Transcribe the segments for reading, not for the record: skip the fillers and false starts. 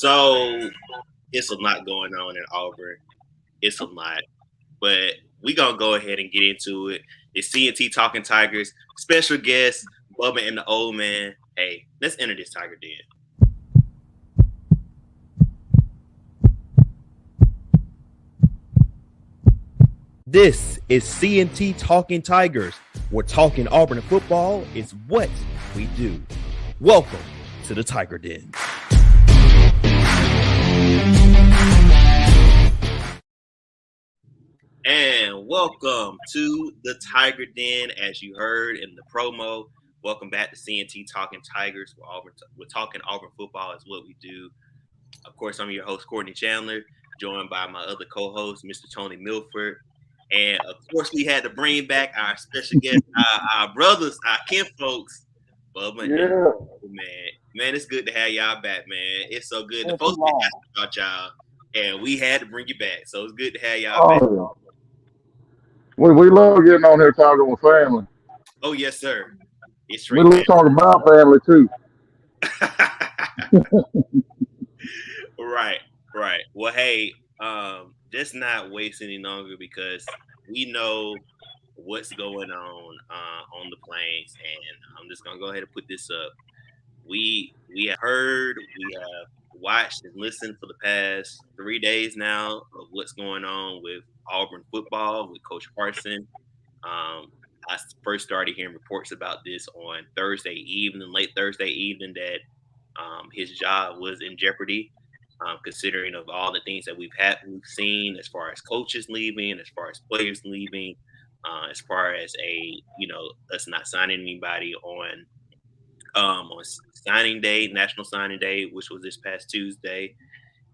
So it's a lot going on in Auburn. It's a lot. But we're going to go ahead and get into it. It's C&T Talking Tigers. Special guest, Bubba and the Old Man. Hey, let's enter this Tiger Den. This is C&T Talking Tigers, where talking Auburn football is what we do. Welcome to the Tiger Den. And welcome to the Tiger Den, as you heard in the promo. Welcome back to C&T Talking Tigers. We're talking Auburn football is what we do. Of course, I'm your host, Courtney Chandler, joined by my other co-host, Mr. Toney Milford. And, of course, we had to bring back our special guest, our brothers, our kinfolks, Bubba and man, it's good to have y'all back, man. It's so good. The folks been asking about y'all, and we had to bring you back. So it's good to have y'all back. Yeah. We love getting on here talking with family. Oh, yes, sir. It's we love talking about family, too. Right. Well, hey, just not waste any longer because we know what's going on the plains, and I'm just gonna go ahead and put this up. We have heard, we have watched and listened for the past 3 days now of what's going on with Auburn football with Coach Harsin. I first started hearing reports about this on late Thursday evening, that his job was in jeopardy. Considering of all the things that we've seen as far as coaches leaving, as far as players leaving, as far as us not signing anybody on signing day, National Signing Day, which was this past Tuesday.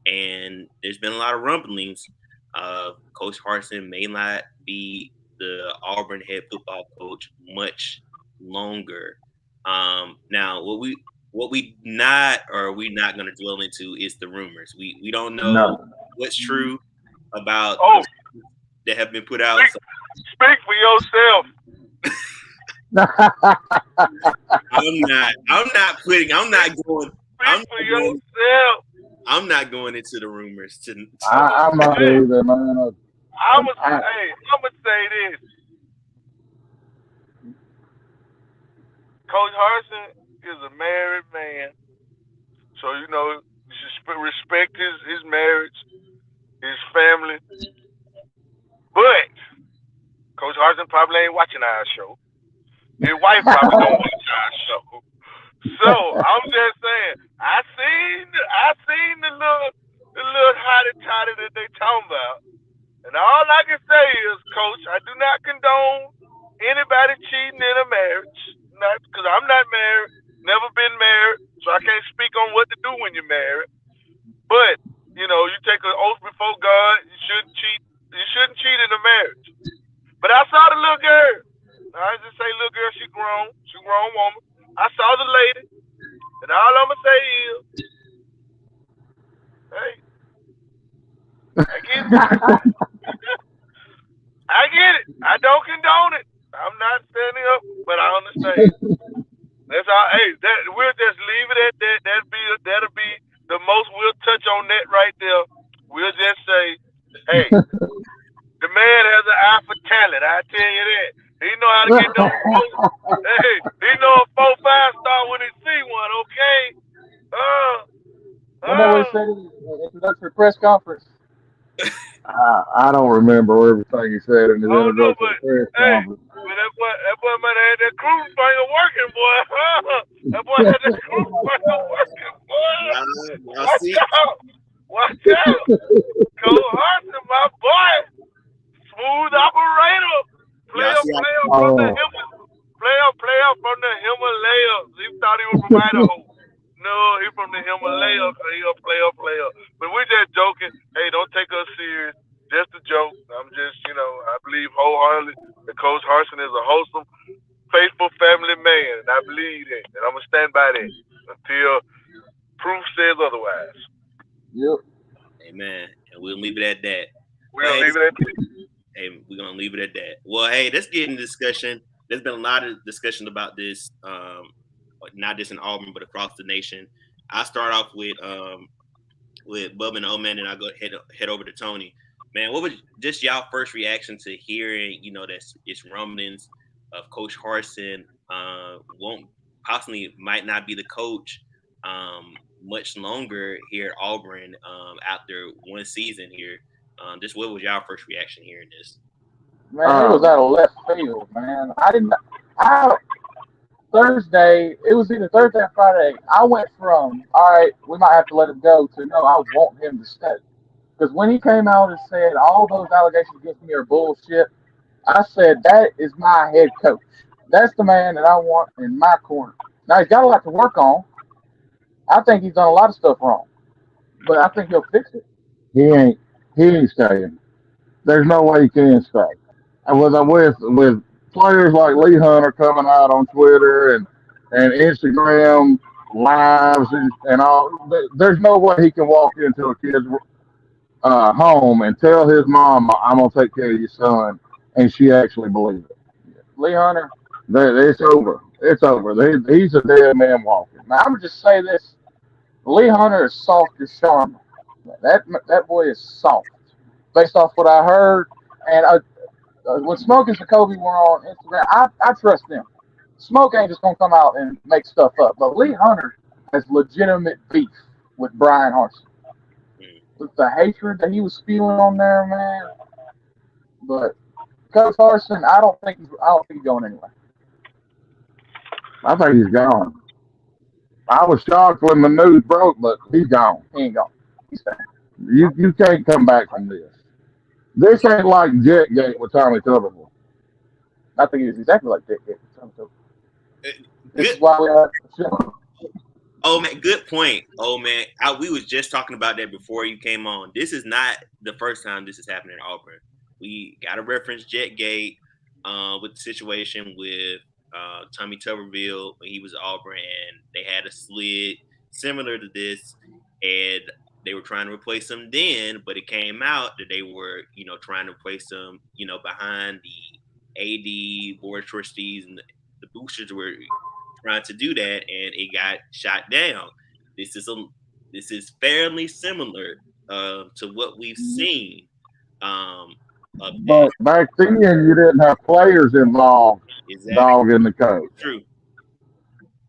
And there's been a lot of rumblings. Coach Harsin may not be the Auburn head football coach much longer. Now, we're not going to dwell into is the rumors. We don't know what's true about that have been put out. Speak for yourself. I'm not going into the rumors. I'm not either, man. I'm gonna say this. Coach Harsin is a married man, so you should respect his marriage, his family. But Coach Harsin probably ain't watching our show. His wife probably don't watch our show. So I'm just saying, I seen the little hottie toddy that they talking about, and all I can say is, Coach, I do not condone anybody cheating in a marriage. Not because I'm not married, never been married, so I can't speak on what to do when you're married. But you take an oath before God. You shouldn't cheat. You shouldn't cheat in a marriage. But I saw the little girl. I just say little girl. She grown. She a grown woman. I saw the lady, and all I'm gonna say is, hey, I get it. I get it. I don't condone it. I'm not standing up, but I understand. That's all. Hey, we'll just leave it at that. That'll be the most we'll touch on that right there. We'll just say, hey, the man has an eye for talent. I tell you that. He know how to get those folks. Hey, he know a 4-5 star when he see one. Okay. What they said in the introductory press conference? I don't remember everything he said in his introductory press conference. But that boy might have had that cruise finger working, boy. That boy had that cruise finger working, boy. Watch out. Coach Harsin, my boy. Smooth operator. Player from the Himalayas. He thought he was from Idaho. No, he from the Himalayas. He a player. But we're just joking. Hey, don't take us serious. Just a joke. I'm just, I believe wholeheartedly that Coach Harsin is a wholesome, faithful family man. And I believe that. And I'm going to stand by that until proof says otherwise. Yep. Amen. And we'll leave it at that. We're going to leave it at that. Hey, we're going to leave it at that. Well, hey, let's get into discussion. There's been a lot of discussion about this, not just in Auburn, but across the nation. I'll start off with with Bubba and O-Man, and I'll go head over to Toney. Man, what was just y'all first reaction to hearing, that it's rumblings of Coach Harsin won't possibly might not be the coach much longer here at Auburn after one season here. Just what was y'all first reaction hearing this? Man, it was out of left field, man. Thursday, it was either Thursday or Friday. I went from, all right, we might have to let him go, to no, I want him to stay. Because when he came out and said all those allegations against me are bullshit, I said, that is my head coach. That's the man that I want in my corner. Now, he's got a lot to work on. I think he's done a lot of stuff wrong. But I think he'll fix it. He ain't staying. There's no way he can stay. And with players like Lee Hunter coming out on Twitter and Instagram lives and all, there's no way he can walk into a kid's home and tell his mom, "I'm gonna take care of your son," and she actually believes it. Lee Hunter, it's over. It's over. He's a dead man walking. Now I'm gonna just say this: Lee Hunter is soft as Sharma. That boy is soft, based off what I heard. And when Smoke and Jacoby were on Instagram, I trust them. Smoke ain't just gonna come out and make stuff up. But Lee Hunter has legitimate beef with Bryan Harsin. With the hatred that he was spewing on there, man. But Coach Harsin, I don't think he's going anywhere. I think he's gone. I was shocked when the news broke, but he's gone. He ain't gone. He's staying. You can't come back from this. This ain't like Jetgate with Tommy Tuberville. I think it's exactly like Jetgate with Tommy Tuberville. This is why we have the show. Oh man, good point. Oh man, we was just talking about that before you came on. This is not the first time this is happening in Auburn. We got to reference Jetgate with the situation with Tommy Tuberville when he was at Auburn, and they had a slid similar to this, and they were trying to replace him then, but it came out that they were, trying to replace him, behind the AD board of trustees, and the boosters were trying to do that, and it got shot down. This is fairly similar to what we've seen. But back then, you didn't have players involved. Exactly. Dogging the coach. True.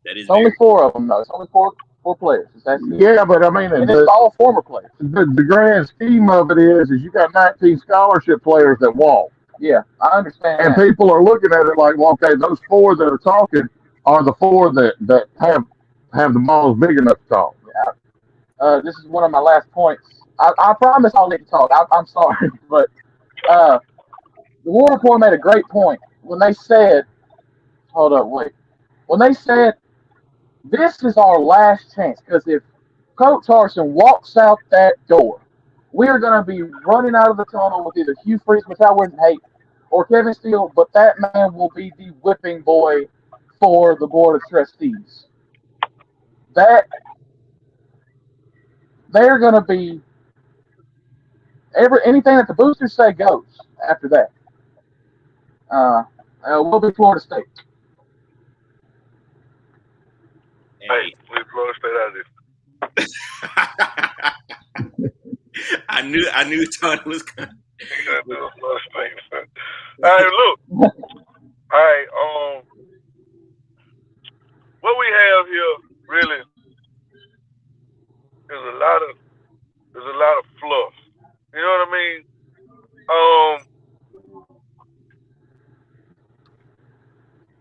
That is only four of them, though. It's only four players. Yeah, but I mean, it's all former players. The grand scheme of it is you got 19 scholarship players that walk. Yeah, I understand. And people are looking at it like, well, okay, those four that are talking are the four that have the balls big enough to talk. Yeah. This is one of my last points. I promise I'll let you talk. I'm sorry, but the War Report made a great point when they said, when they said, this is our last chance, because if Coach Harsin walks out that door, we're going to be running out of the tunnel with either Hugh Freeze, which I wouldn't hate, or Kevin Steele, but that man will be the whipping boy for the Board of Trustees. They're going to be, anything that the boosters say goes after that. We'll be Florida State. Hey, leave Florida State out of this. I knew Tony was coming. Hey, look. Hey, what we have here really is a lot of fluff. You know what I mean?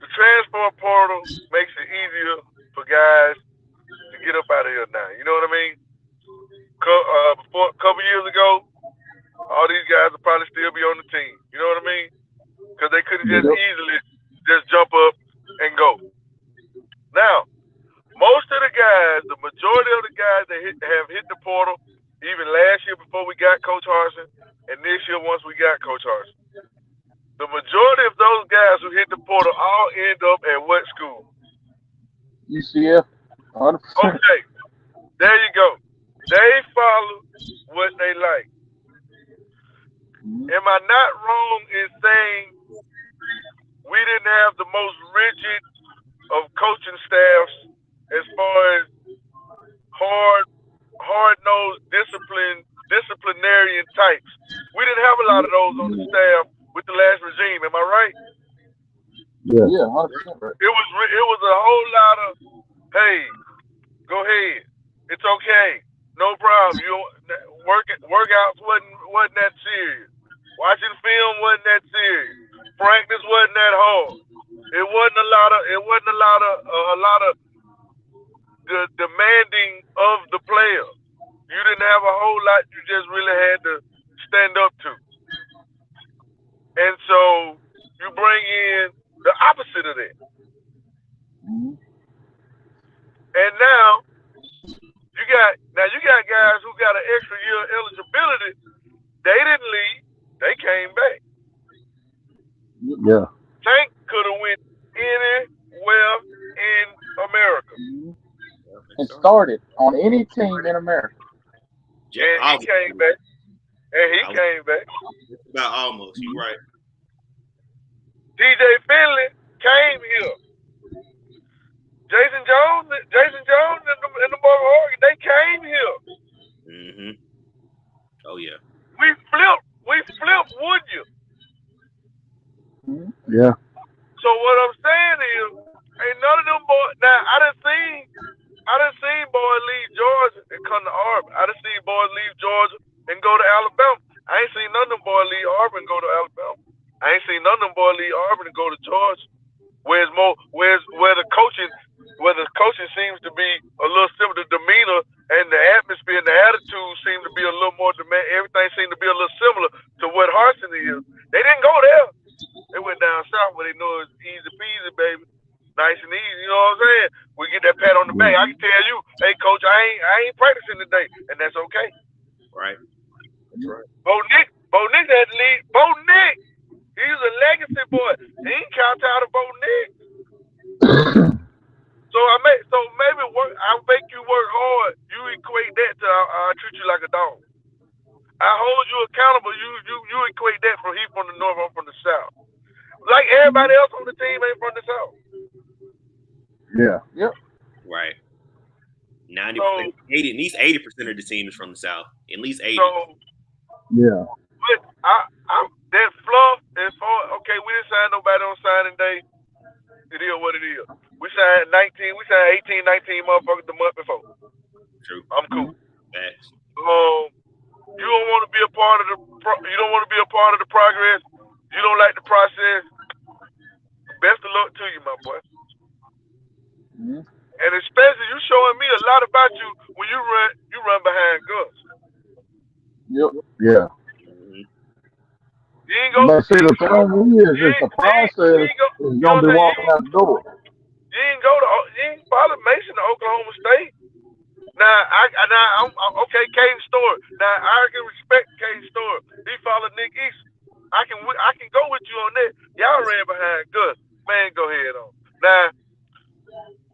The transfer portal makes it easier for guys to get up out of here now. You know what I mean? Before a couple years ago, all these guys would probably still be on the team. You know what I mean? Because they couldn't just easily just jump up and go. Now, most of the guys, the majority of the guys that have hit the portal, even last year before we got Coach Harsin, and this year once we got Coach Harsin, the majority of those guys who hit the portal all end up at what school? UCF. 100%. Okay, there you go. They follow what they like. Am I not wrong in saying we didn't have the most rigid of coaching staffs as far as hard-nosed discipline team. Am I right? Yeah, 100% right. It was a whole lot of, hey, go ahead, it's okay, no problem. You workouts wasn't that serious. Watching film wasn't that serious. Practice wasn't that hard. It wasn't a lot of the demanding of the player. You didn't have a whole lot. You just really had to stand up to. And so you bring in the opposite of that. Mm-hmm. And now you got guys who got an extra year of eligibility. They didn't leave. They came back. Yeah. Tank could have went anywhere in America. Mm-hmm. And started on any team in America. And he came back. About almost. You right. TJ Finley came here. Jason Jones and the Oregon, they came here. Mm-hmm. Oh yeah. We flipped Woodyer. Mm-hmm. Yeah. So what I'm saying is, ain't none of them boys. Now I done seen boys leave Georgia and come to Auburn. I done seen boys leave Georgia and go to Alabama. I ain't seen none of them boys leave Auburn and go to Alabama. I ain't seen none of them boys leave Auburn and go to Georgia. Where the coaching seems to be a little similar, the demeanor and the atmosphere and the attitude seem to be a little more demand. Everything seemed to be a little similar to what Harsin is. They didn't go there. They went down south where they know it's easy peasy, baby. Nice and easy, you know what I'm saying? We get that pat on the back. I can tell you, hey coach, I ain't practicing today, and that's okay. Right. That's right. Bo Nick had to leave. Bo Nick, he's a legacy boy. He ain't count out of Bo Nick. So maybe I make you work hard. You equate that to I treat you like a dog. I hold you accountable. You equate that from he from the north, I'm from the south. Like everybody else on the team ain't from the south. Yeah. Yep. Right. 90%, 80, at least 80% of the team is from the south. At least 80. So yeah. But I that fluff is for okay. We didn't sign nobody on signing day. It is what it is. We signed 18, 19 motherfuckers the month before. True. I'm cool. Facts. You don't want to be a part of the progress. You don't like the process. Best of luck to you, my boy. Mm-hmm. And especially you showing me a lot about you when you run behind Gus. Yep. Yeah. You ain't gonna. But see, the thing is, the process is gonna be walking out the door. You ain't follow Mason to Oklahoma State. Now, I'm okay. Caden Stewart. Now, I can respect Caden Stewart. He followed Nick East. I can go with you on that. Y'all ran behind Gus. Man, go ahead on. Now,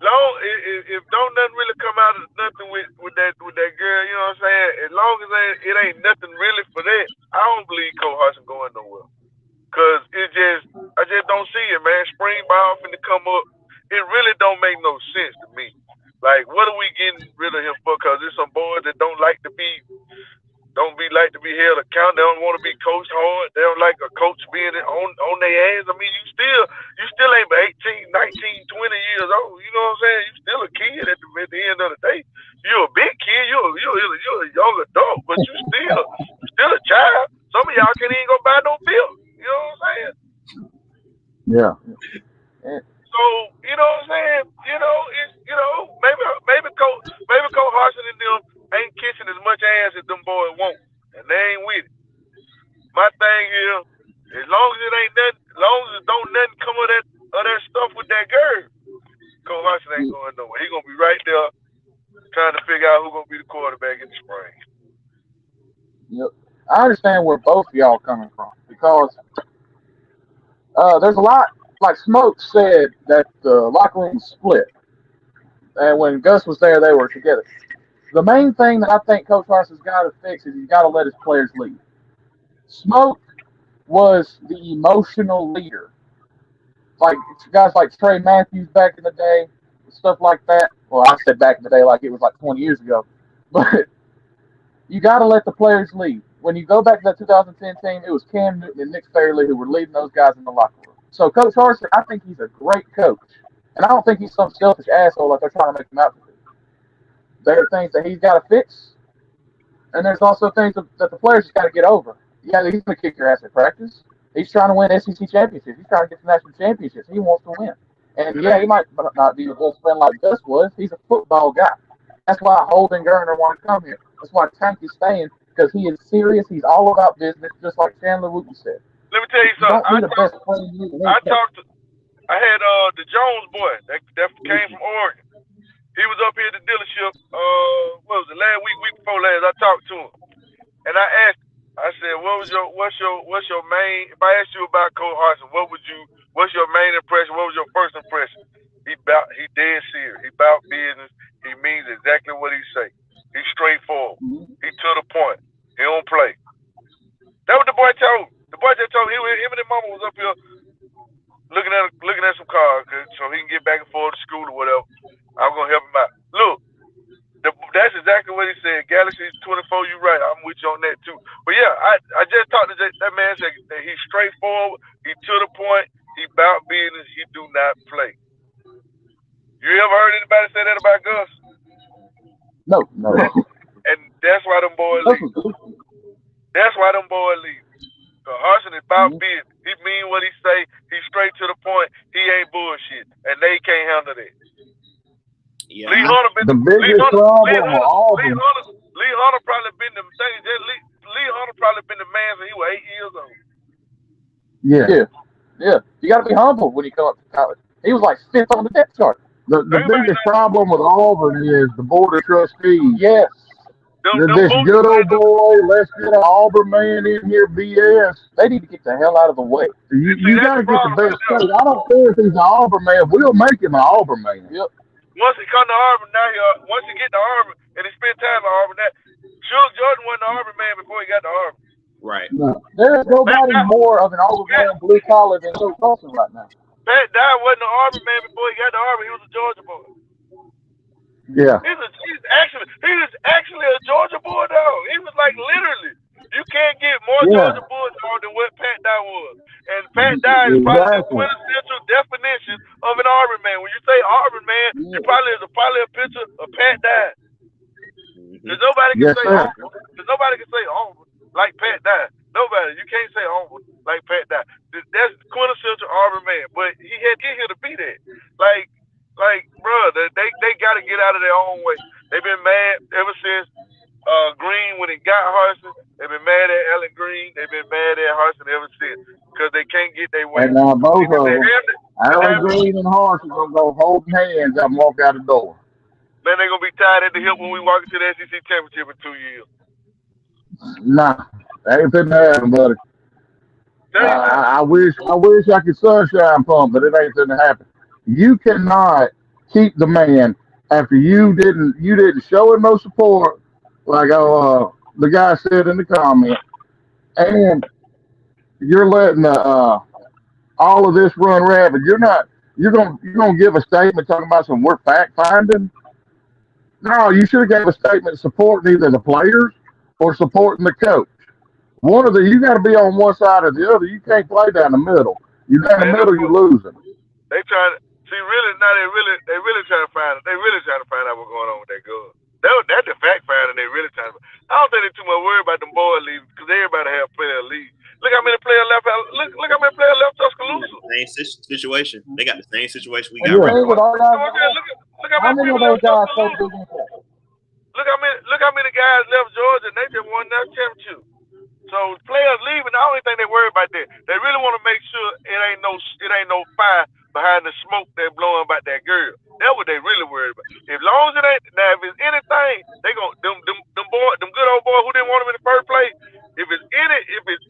if don't nothing really come out of nothing with that girl, you know what I'm saying? As long as it ain't nothing really for that, I don't believe Coach Harsin going nowhere. Cause I just don't see it, man. Spring ball finna come up. It really don't make no sense to me. Like, what are we getting rid of him for? Cause there's some boys that don't like to be held accountable. They don't want to be coached hard. They don't like a coach being on their ass. I mean, you still ain't but 18, 19, 20 years old. You know what I'm saying? You still a kid at the end of the day. You're a big kid. You're a young adult, but you still a child. Some of y'all can't even go buy no bill. You know what I'm saying? Yeah. So, you know what I'm saying? Maybe Coach Harsin and them ain't kissing as much ass as them boys want. And they ain't with it. My thing is, as long as it ain't nothing, as long as don't nothing come of that stuff with that girl, Coach Harsin ain't going nowhere. He gonna be right there trying to figure out who's gonna be the quarterback in the spring. Yep. I understand where both of y'all coming from because there's a lot. Like Smoke said that the locker room split, and when Gus was there, they were together. The main thing that I think Coach Harsin's got to fix is he's got to let his players lead. Smoke was the emotional leader, like guys like Trey Matthews back in the day, stuff like that. Well, I said back in the day like it was like 20 years ago, but You got to let the players lead. When you go back to that 2010 team, it was Cam Newton and Nick Fairley who were leading those guys in the locker room. So Coach Harsin, I think he's a great coach. And I don't think he's some selfish asshole like they're trying to make him out to be. There are things that he's got to fix, and there's also things that the players just got to get over. Yeah, he's going to kick your ass at practice. He's trying to win SEC championships. He's trying to get to national championships. He wants to win. And yeah, he might not be a best friend like Gus was. He's a football guy. That's why Holden Gerner want to come here. That's why Tank is staying, because he is serious. He's all about business, just like Chandler Wooten said. Let me tell you something. I had the Jones boy that came from Oregon. He was up here at the dealership. What was it? Last week before last. I talked to him, and I asked. I said, "What's your main? If I asked you about Coach Harsin, what's your main impression? What was your first impression?" He dead serious. He about business. He means exactly what he say. He's straightforward. He to the point. He don't play. That what the boy told. The boy just told him and his mama was up here looking at some cars so he can get back and forth to school or whatever. I'm gonna help him out. Look, that's exactly what he said. Galaxy's 24. You right. I'm with you on that too. But yeah, I just talked to that man. Said that he's straightforward. He to the point. He about business. He do not play. You ever heard anybody say that about Gus? No. And that's why them boys leave. That's why them boys leave. Harsin is about business. He mean what he say. He's straight to the point. He ain't bullshit, and they can't handle that. Yeah. The biggest problem with Auburn. Lee Hunter probably been the thing. Lee Hunter probably been the man since he was 8 years old. Yeah. You got to be humble when you come up to college. He was like 5th on the depth chart. The biggest problem with Auburn is the board of trustees. Yes. This good old boy, let's get an Auburn man in here, BS. They need to get the hell out of the way. You got to get the best coach. I don't care if he's an Auburn man. We'll make him an Auburn man. Yep. Once he come to Auburn, once he get to Auburn and he spend time at Auburn, Shug Jordan wasn't the Auburn man before he got to Auburn. Right. No. There's nobody more of an Auburn man blue collar than Coach Harsin right now. Pat Dye wasn't an Auburn man before he got to Auburn. He was a Georgia boy. Yeah. He's actually a Georgia Bulldog. He was like literally. You can't get more Georgia Bulldog than what Pat Dye was. And Pat Dye is probably the quintessential definition of an Auburn man. When you say Auburn man, you probably is probably a picture of Pat Dye. Because nobody can say Auburn. Because nobody can say Auburn like Pat Dye. Nobody. You can't say Auburn like Pat Dye. That's quintessential Auburn man. But he had to get here to be that. Like, bro, they got to get out of their own way. They've been mad ever since Green when he got Harsin. They've been mad at Allen Green. They've been mad at Harsin ever since because they can't get their way. And now both of them, Allen Green and Harsin, going to go holding hands and walk out the door. Man, they're going to be tied at the hip when we walk into the SEC championship in 2 years. Nah, that ain't finna happen, buddy. I wish I could sunshine pump, but it ain't finna happen. You cannot keep the man after you didn't show him no support, like the guy said in the comment, and you're letting all of this run rampant. You're gonna give a statement talking about some we're fact finding. No, you should have gave a statement supporting either the players or supporting the coach. You got to be on one side or the other. You can't play down the middle. You're down the middle, you're losing. They trying to see really now. They really trying to find. They really trying to find out what's going on with that girl. That's the fact finding. They really trying to. I don't think they're too much worried about them boys leaving because everybody have players leave. Look how many players left. Look how many players left Tuscaloosa. Same situation. They got the same situation we got right now. Look how many people left Tuscaloosa. Look how many guys left Georgia and they just won that championship. So players leaving, I don't even think they worry about that. They really want to make sure it ain't no fire behind the smoke they're blowing about that girl. That's what they really worried about. As long as it ain't, now if it's anything, they gon' them good old boys who didn't want him in the first place. If it's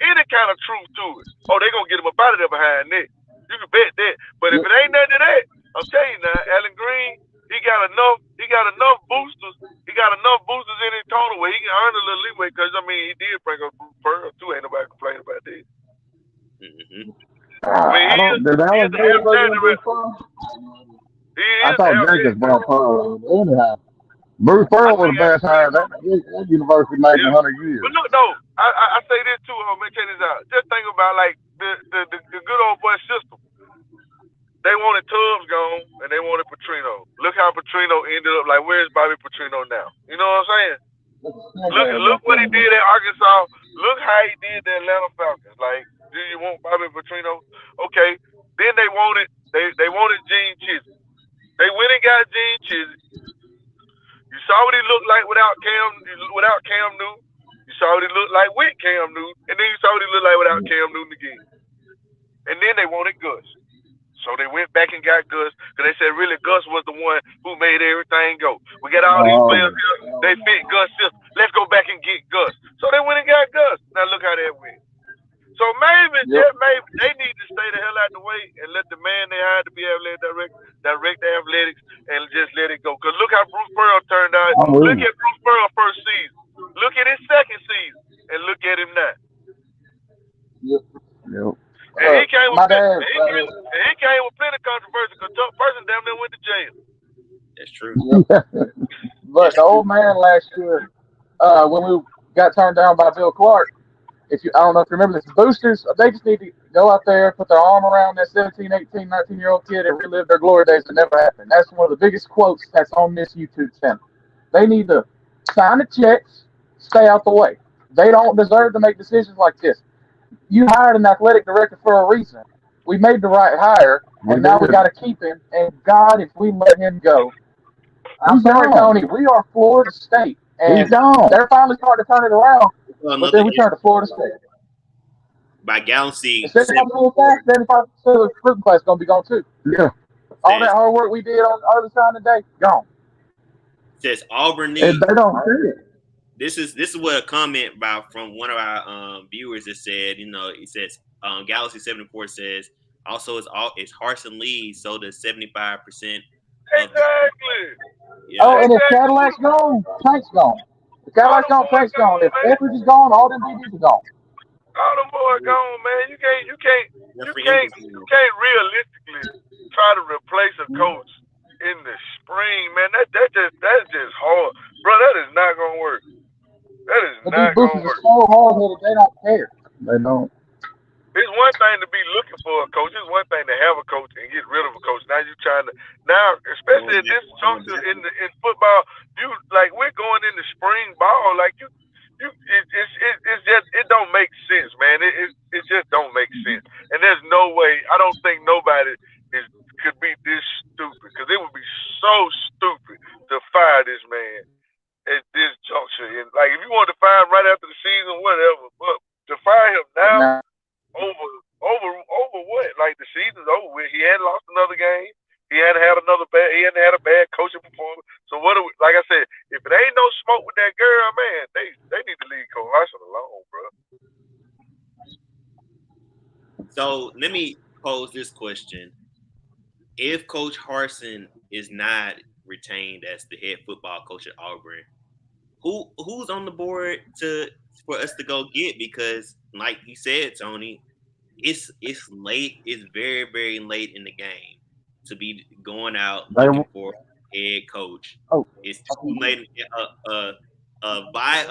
any kind of truth to it, they gonna get him up out of there behind that. You can bet that. But if it ain't nothing to that, I'm telling you now, Allen Green, he got enough boosters. He got enough boosters in his total where he can earn a little leeway. Because I mean, he did bring up Bruce Pearl too. Ain't nobody complaining about that. I thought Jenkins brought Pearl anyhow. Bruce Pearl was the best hire. That university made in 100 years. But look, no, I say this too. Man, check this out. Just think about like the good old boy system. They wanted Tubbs gone and they wanted Petrino. Look how Petrino ended up. Like, where's Bobby Petrino now? You know what I'm saying? Look what he did at Arkansas. Look how he did the Atlanta Falcons. Like, do you want Bobby Petrino? Okay. Then they wanted Gene Chizik. They went and got Gene Chizik. You saw what he looked like without Cam Newton. You saw what he looked like with Cam Newton, and then you saw what he looked like without Cam Newton again. And then they wanted Gus. So they went back and got Gus because they said really Gus was the one who made everything go. We got all these players here. They fit Gus' system. Let's go back and get Gus. So they went and got Gus. Now look how that went. So maybe they need to stay the hell out the way and let the man they hired to be able to direct the athletics and just let it go. Because look how Bruce Pearl turned out. Look at Bruce Pearl first season. Look at his second season. And look at him now. Yep. And he came with plenty of controversy because Chuck Person damn near went to jail. That's true. But the old man last year, when we got turned down by Bill Clark, I don't know if you remember this, boosters, they just need to go out there, put their arm around that 17, 18, 19-year-old kid and relive their glory days that never happened. That's one of the biggest quotes that's on this YouTube channel. They need to sign the checks, stay out the way. They don't deserve to make decisions like this. You hired an athletic director for a reason. We made the right hire, and now we got to keep him. And God, if we let him go, I'm sorry, Tony, we are Florida State. And they're finally starting to turn it around. But then we turn to Florida State. By Galaxy, 75% of the recruiting class is going to be gone too. Yeah. All that hard work we did on the other side of the day, gone. Says Auburn needs. And they don't see it. This is what a comment about from one of our viewers that said, it says Galaxy 74 says also it's Harsin leads, so does 75%. Exactly. And if Cadillac's gone, Tank's gone. If Cadillac's gone, Tank's gone. If Etheridge is gone, all them DBs are gone. All them boys gone, man. You can't realistically try to replace a coach in the spring, man. That's just hard, bro. That is not gonna work. That is not gonna work. These boosters are so hard-headed, they don't care. They don't. It's one thing to be looking for a coach. It's one thing to have a coach and get rid of a coach. Now you're trying to especially at this juncture in football, we're going into spring ball. Like it's just it don't make sense, man. It just don't make sense. And there's no way. I don't think nobody could be this stupid because it would be so stupid to fire this man at this juncture. And like if you want to fire him right after the season, whatever, but to fire him now. Over what? Like the season's over with. He hadn't lost another game. He hadn't had a bad coaching performance. So what do we? Like I said, if it ain't no smoke with that girl, man, they need to leave Coach Harsin alone, bro. So let me pose this question: if Coach Harsin is not retained as the head football coach at Auburn, who's on the board for us to go get? Because like you said, Tony, it's late. It's very, very late in the game to be going out looking for a head coach. It's too late. Buy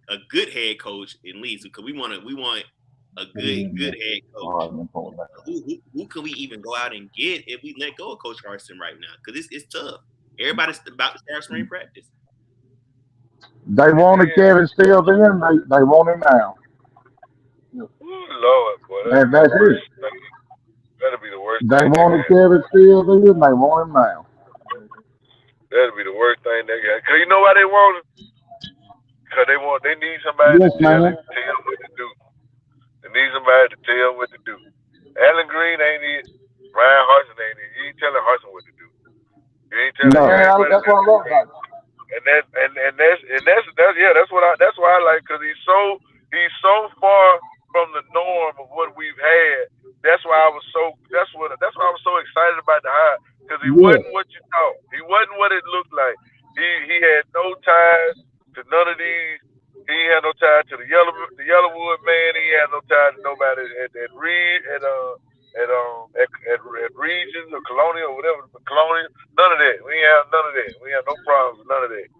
a good head coach at least because we want a good head coach. Who can we even go out and get if we let go of Coach Harsin right now? Because it's tough. Everybody's about to start spring practice. They wanted Kevin Steele then. They want him now. Lord, boy, that's it. That'll be the worst. They wanted Kevin Steele then. They want him now. That'll be the worst thing they got. Cause you know why they want him? Cause they need somebody to tell them what to do. They need somebody to tell them what to do. Alan Green ain't it. Bryan Harsin ain't it. You ain't telling Harsin what to do. You ain't telling him. That's what I love about it. That's why I like because he's so far from the norm of what we've had. That's why I was so excited about the hire because he wasn't what you thought. He wasn't what it looked like. He had no ties to none of these. He had no ties to the Yellowwood man. He had no ties to nobody at Reed at Regions or Colonial or whatever, Colonial. None of that. We ain't have none of that. We have no problems with none of that.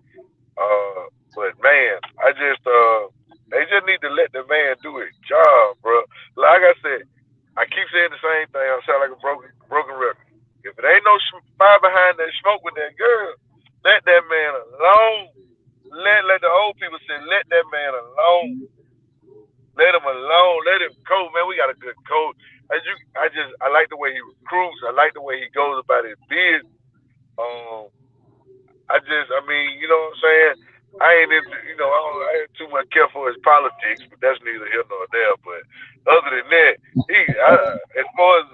But man, they just need to let the man do his job, bro. Like I said, I keep saying the same thing. I sound like a broken record. If it ain't no fire behind that smoke with that girl, let that man alone. Let the old people say, let that man alone. Let him alone. Let him coach, man. We got a good coach. I like the way he recruits. I like the way he goes about his business. I mean, you know what I'm saying? I ain't ain't too much care for his politics, but that's neither here nor there. But other than that, as far as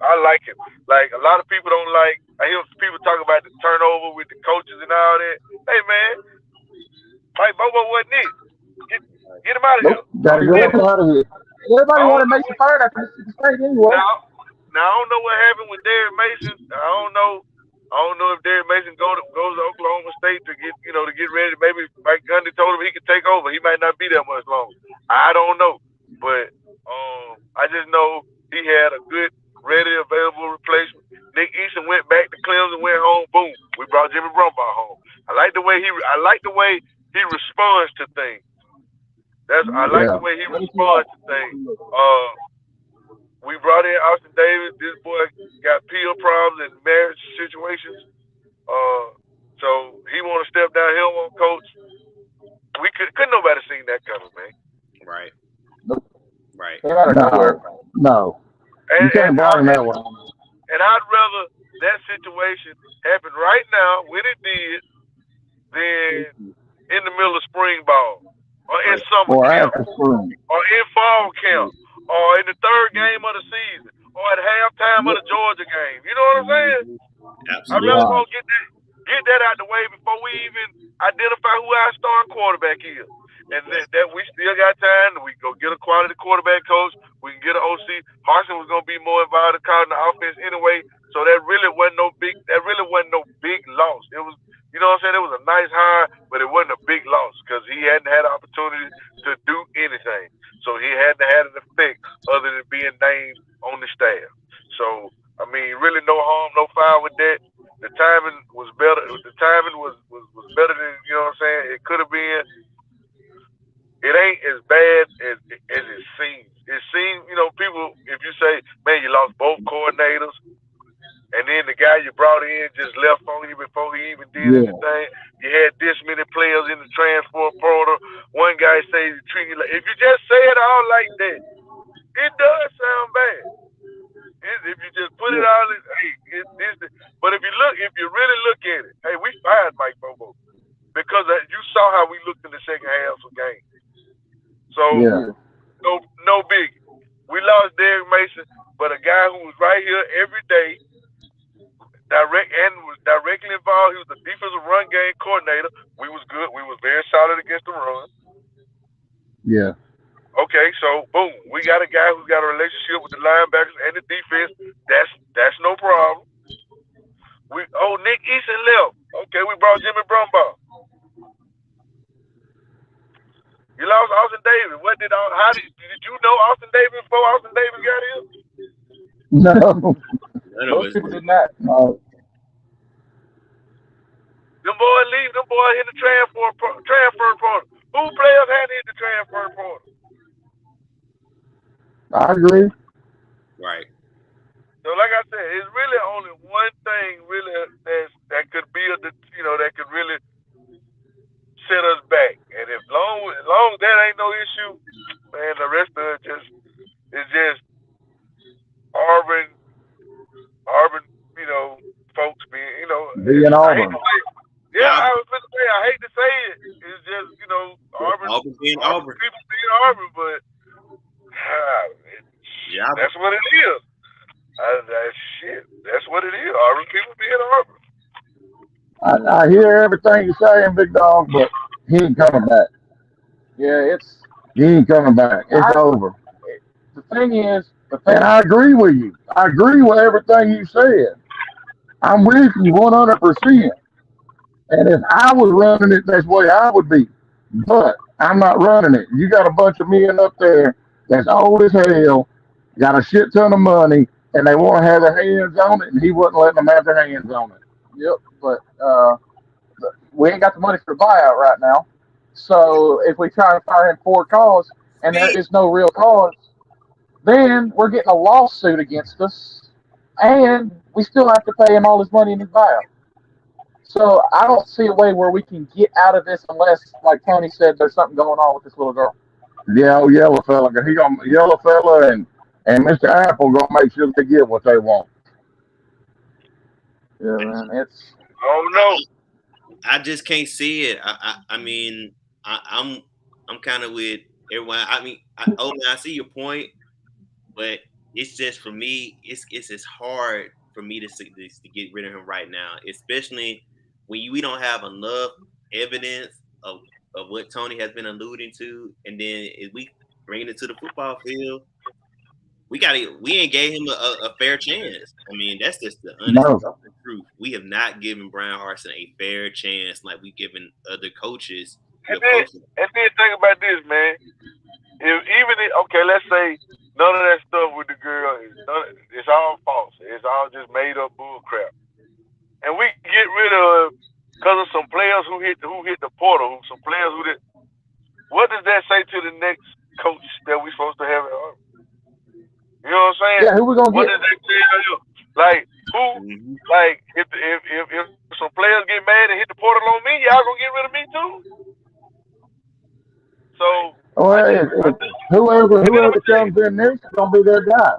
I like him. Like a lot of people don't like. I hear people talk about the turnover with the coaches and all that. Hey man, Mike Bobo wasn't it? Get him out of here. Gotta get him out of here. Everybody want to make some fire after Mississippi State anyway. Now I don't know what happened with Derek Mason. I don't know if Derek Mason goes to Oklahoma State to get ready. Maybe Mike Gundy told him he could take over. He might not be there much longer. I don't know, but I just know he had a good, ready, available replacement. Nick Eason went back to Clemson, went home. Boom, we brought Jimmy Brumbaugh home. I like the way he responds to things. I like the way he responds to things. We brought in Austin Davis. This boy got pill problems and marriage situations. So he want to step down. He don't want to coach. We couldn't nobody seen that coming, man. Right. Nope. Right. No. You can't blame that one. And I'd rather that situation happen right now when it did than in the middle of spring ball or in summer camp or in fall camp or in the third game of the season or at halftime of the Georgia game. You know what I'm saying? I'd rather go get that out the way before we even identify who our starting quarterback is. And that we still got time. We go get a quality quarterback coach. We can get an OC. Harsin was gonna be more involved in calling the offense anyway. So that really wasn't no big loss. It was, you know what I'm saying? It was a nice hire, but it wasn't a big loss because he hadn't had an opportunity to do anything. So he hadn't had an effect other than being named on the staff. So I mean, really no harm, no foul with that. The timing was better. The timing was better than, you know what I'm saying? It could have been. It ain't as bad as it seems. It seems, people, if you say, man, you lost both coordinators, and then the guy you brought in just left on you before he even did anything. You had this many players in the transfer portal. One guy say he treat you like, if you just say it all like that, it does sound bad. If you just put it all in, but if you really look at it, hey, we fired Mike Bobo because you saw how we looked in the second half of the game. So, no big. We lost Derek Mason, but a guy who was right here every day, was directly involved. He was the defensive run game coordinator. We was good. We was very solid against the run. Yeah. Okay, so boom, we got a guy who's got a relationship with the linebackers and the defense. That's no problem. Nick Eason left. Okay, we brought Jimmy Brumbaugh. You lost Austin Davis. Did you know Austin Davis before Austin Davis got here? No. Most people did not. No. Them boys leave. Them boys hit the transfer portal. Who players hadn't hit the transfer portal? I agree. Right. So, like I said, it's really only one thing really that could be that could really set us back. And as long as that ain't no issue, man, the rest of it is just Auburn, folks being, being Auburn. I was going to say, I hate to say it. It's just, Auburn being Auburn. People being Auburn, but that's what it is. That's what it is. Auburn people being Auburn. I hear everything you're saying, Big Dog, but he ain't coming back. Yeah, he ain't coming back. It's over. The thing is, and I agree with you. I agree with everything you said. I'm with you 100%. And if I was running it, that's the way I would be. But I'm not running it. You got a bunch of men up there that's old as hell, got a shit ton of money, and they want to have their hands on it, and he wasn't letting them have their hands on it. Yep, but we ain't got the money for the buyout right now. So if we try to fire him for cause and there is no real cause, then we're getting a lawsuit against us, and we still have to pay him all his money in his buyout. So I don't see a way where we can get out of this unless, like Tony said, there's something going on with this little girl. Yeah, yellow fella, yellow fella and Mr. Apple gonna make sure they get what they want. Yeah, man, it's. Oh no. I just can't see it. I mean, I'm kind of with everyone. I mean, I see your point, but it's just for me, it's just hard for me to get rid of him right now, especially when we don't have enough evidence of what Toney has been alluding to, and then if we bring it to the football field, we ain't gave him a fair chance. I mean, that's just the honest truth. We have not given Bryan Harsin a fair chance like we given other coaches. And then think about this, man. Okay, let's say none of that stuff with the girl it's all false. It's all just made up bull crap. And we get rid of because of some players who hit the portal, some players who did. What does that say to the next coach that we supposed to have at Auburn? You know what I'm saying? Yeah, who we gonna what get? Does that tell you? Like who? Like if some players get mad and hit the portal on me, y'all gonna get rid of me too? So whoever comes in next is gonna be their guy.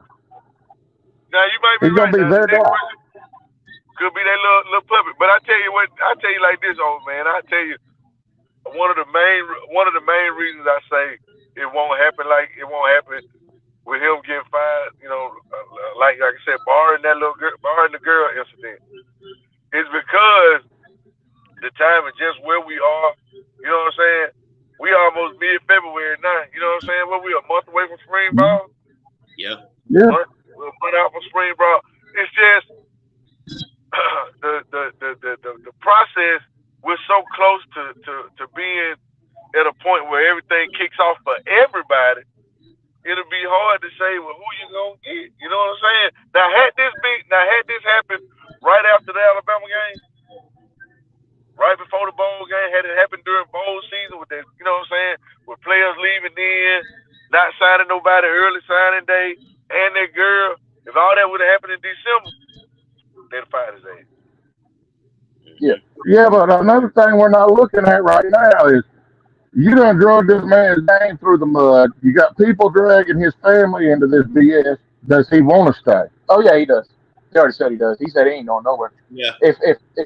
Now you might be He's gonna be their guy. Could be that little puppet. But I tell you like this, old man. I tell you one of the main reasons I say it won't happen with him getting fired, you know, like I said, barring the girl incident, is because the time is just where we are. You know what I'm saying? We almost mid-February now. You know what I'm saying? Well, we a month away from spring ball. Yeah. Yeah. We're a month out from spring ball. It's just the process. We're so close to being at a point where everything kicks off for everybody. It'll be hard to say, well, who you gonna get? You know what I'm saying? Now, had this happened right after the Alabama game, right before the bowl game, had it happened during bowl season with that, you know what I'm saying, with players leaving in, not signing nobody early signing day, and that girl, if all that would have happened in December, they'd have fired his ass. Yeah, but another thing we're not looking at right now is you done drug this man's name through the mud. You got people dragging his family into this BS. Does he want to stay? Oh yeah, he does. He already said he does. He said he ain't going nowhere. Yeah. If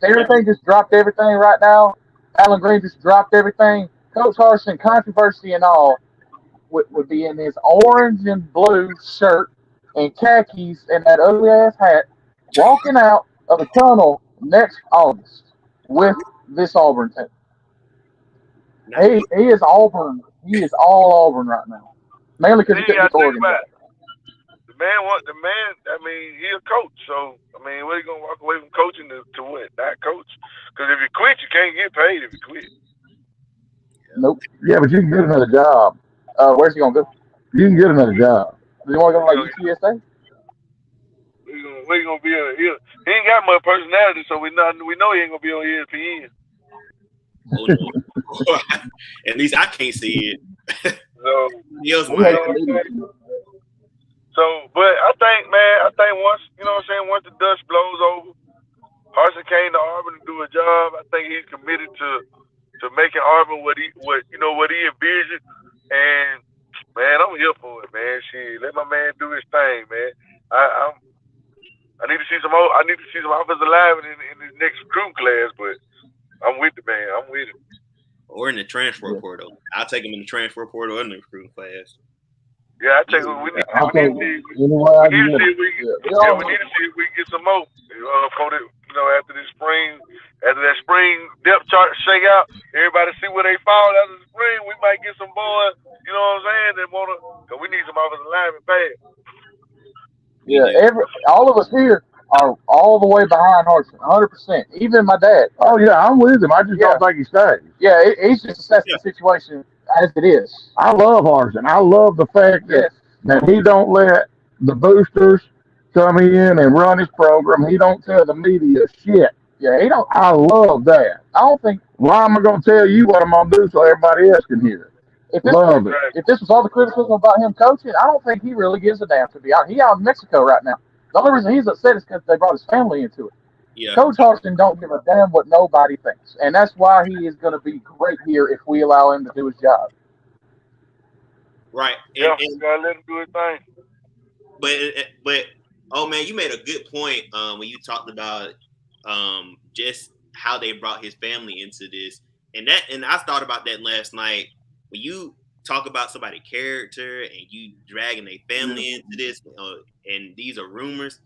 everything just dropped everything right now, Alan Green just dropped everything, Coach Harsin, controversy and all, would be in his orange and blue shirt and khakis and that ugly ass hat, walking out of the tunnel next August with this Auburn team. He is Auburn. He is all Auburn right now. Mainly because he couldn't get Oregon back. The man. I mean, he's a coach. So I mean, what are you gonna walk away from coaching to what? Not coach? Because if you quit, you can't get paid if you quit. Nope. Yeah, but you can get another job. Where's he gonna go? You can get another job. Does he want to go to like UTSA? Where you gonna be? He ain't got much personality, so we know he ain't gonna be on ESPN. Oh, no. At least I can't see it. So, but I think once, you know what I'm saying, once the dust blows over, Harsin came to Auburn to do a job. I think he's committed to making Auburn what he envisioned. And man, I'm here for it, man. Shit, let my man do his thing, man. I need to see some offensive linemen in the next recruiting class, but I'm with the man. I'm with him. Or in the transfer portal. I'll take him in the transfer portal or in the recruiting class. Yeah, I take him. We need to see if we can get some more. After that spring depth chart shake out, everybody see where they fall after the spring. We might get some boys, you know what I'm saying, that wanna, cause we need some offensive linemen bad. Yeah, all of us here are all the way behind Harsin, 100%. Even my dad. Oh yeah, I'm with him. I just don't think he stays. Yeah, he's just assessing the situation as it is. I love Harsin. I love the fact that he don't let the boosters come in and run his program. He don't tell the media shit. Yeah, he don't. I love that. I don't think Why am I going to tell you what I'm going to do so everybody else can hear it? if this Love it. if this was all the criticism about him coaching, I don't think he really gives a damn. To be honest, he out in Mexico right now. The only reason he's upset is because they brought his family into it. Yeah. Coach Harsin don't give a damn what nobody thinks, and that's why he is going to be great here if we allow him to do his job. Right. You gotta let him do his thing. But oh man, you made a good point when you talked about just how they brought his family into this, and I thought about that last night. When you talk about somebody's character and you dragging their family into this, and these are rumors,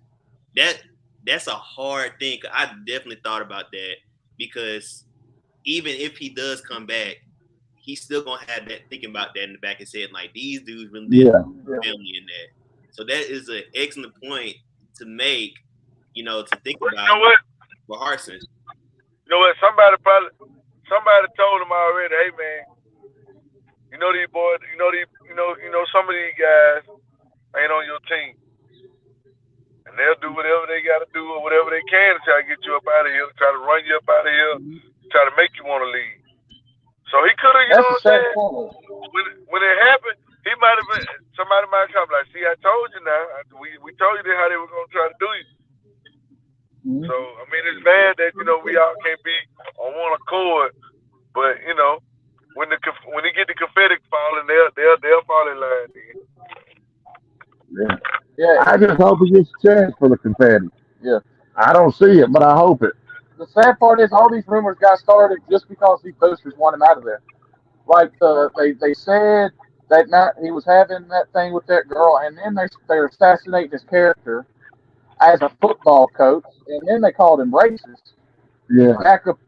that's a hard thing. I definitely thought about that, because even if he does come back, he's still gonna have that, thinking about that in the back of his head, like these dudes really did family in that. So that is an excellent point to make, to think about. You know what? For Harsin. You know what? Somebody told him already, hey man, these boys, some of these guys ain't on your team. And they'll do whatever they gotta do or whatever they can to try to get you up out of here, try to run you up out of here, try to make you want to leave. So he could have, you know what I'm saying? When it happened, he might have been, somebody might come like, see, I told you now. We told you how they were going to try to do you. So, I mean, it's bad that, we all can't be on one accord. But, when they get the confetti falling, they'll fall in line then. Yeah. I just hope he gets a chance for the confetti. Yeah. I don't see it, but I hope it. The sad part is all these rumors got started just because these boosters want him out of there. Like they said that he was having that thing with that girl, and then they're assassinating his character as a football coach, and then they called him racist. Yeah.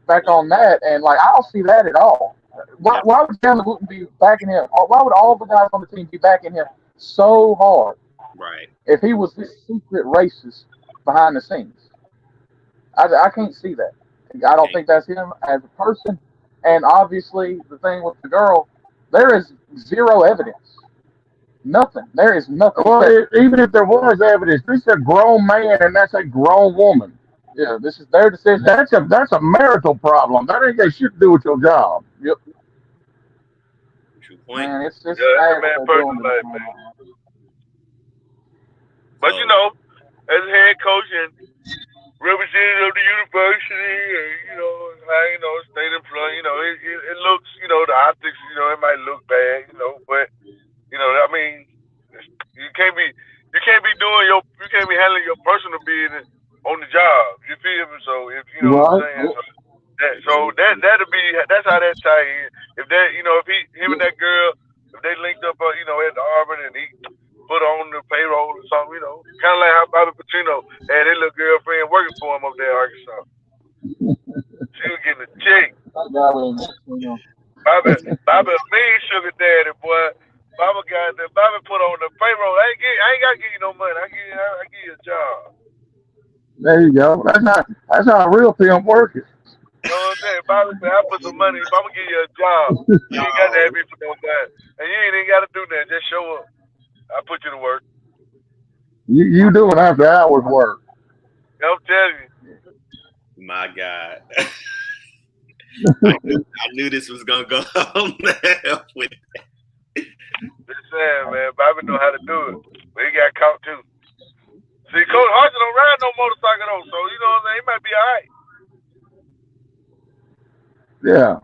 Back on that, and like I don't see that at all. Why would Chandler Wooten be backing him? Why would all the guys on the team be backing him so hard? Right. If he was this secret racist behind the scenes. I can't see that. I don't think that's him as a person. And obviously, the thing with the girl, there is zero evidence. Nothing. There is nothing. Well, even if there was evidence, this is a grown man and that's a grown woman. Yeah, this is their decision. That's a marital problem. That ain't got shit to do with your job. Yep. True point. Man, it's that's a man personal life, man. But as a head coach and representative of the university, and state employee, it looks, the optics, it might look bad, but I mean, you can't be handling your personal business on the job. You feel me? So if what I'm saying, that's how that tie in. If that, if him and that girl, if they linked up, at Auburn and he put on the payroll or something, kind of like how Bobby Petrino had his little girlfriend working for him up there in Arkansas. She was getting a check. Bobby a mean sugar daddy, boy. Bobby put on the payroll. I ain't gotta give you no money. I give you a job. There you go. That's how a real pimp works. You know what I'm saying? Bobby said, I put some money. I'm gonna give you a job. You ain't got to have me for no money. And you ain't even gotta do that. Just show up. I put you to work. You doing after hours work. I'm telling you. My God. I knew this was gonna go home with that. Just saying, man. Bobby know how to do it. But he got caught too. See, Coach Harsin don't ride no motorcycle though, so you know what I'm saying? He might be alright. Yeah.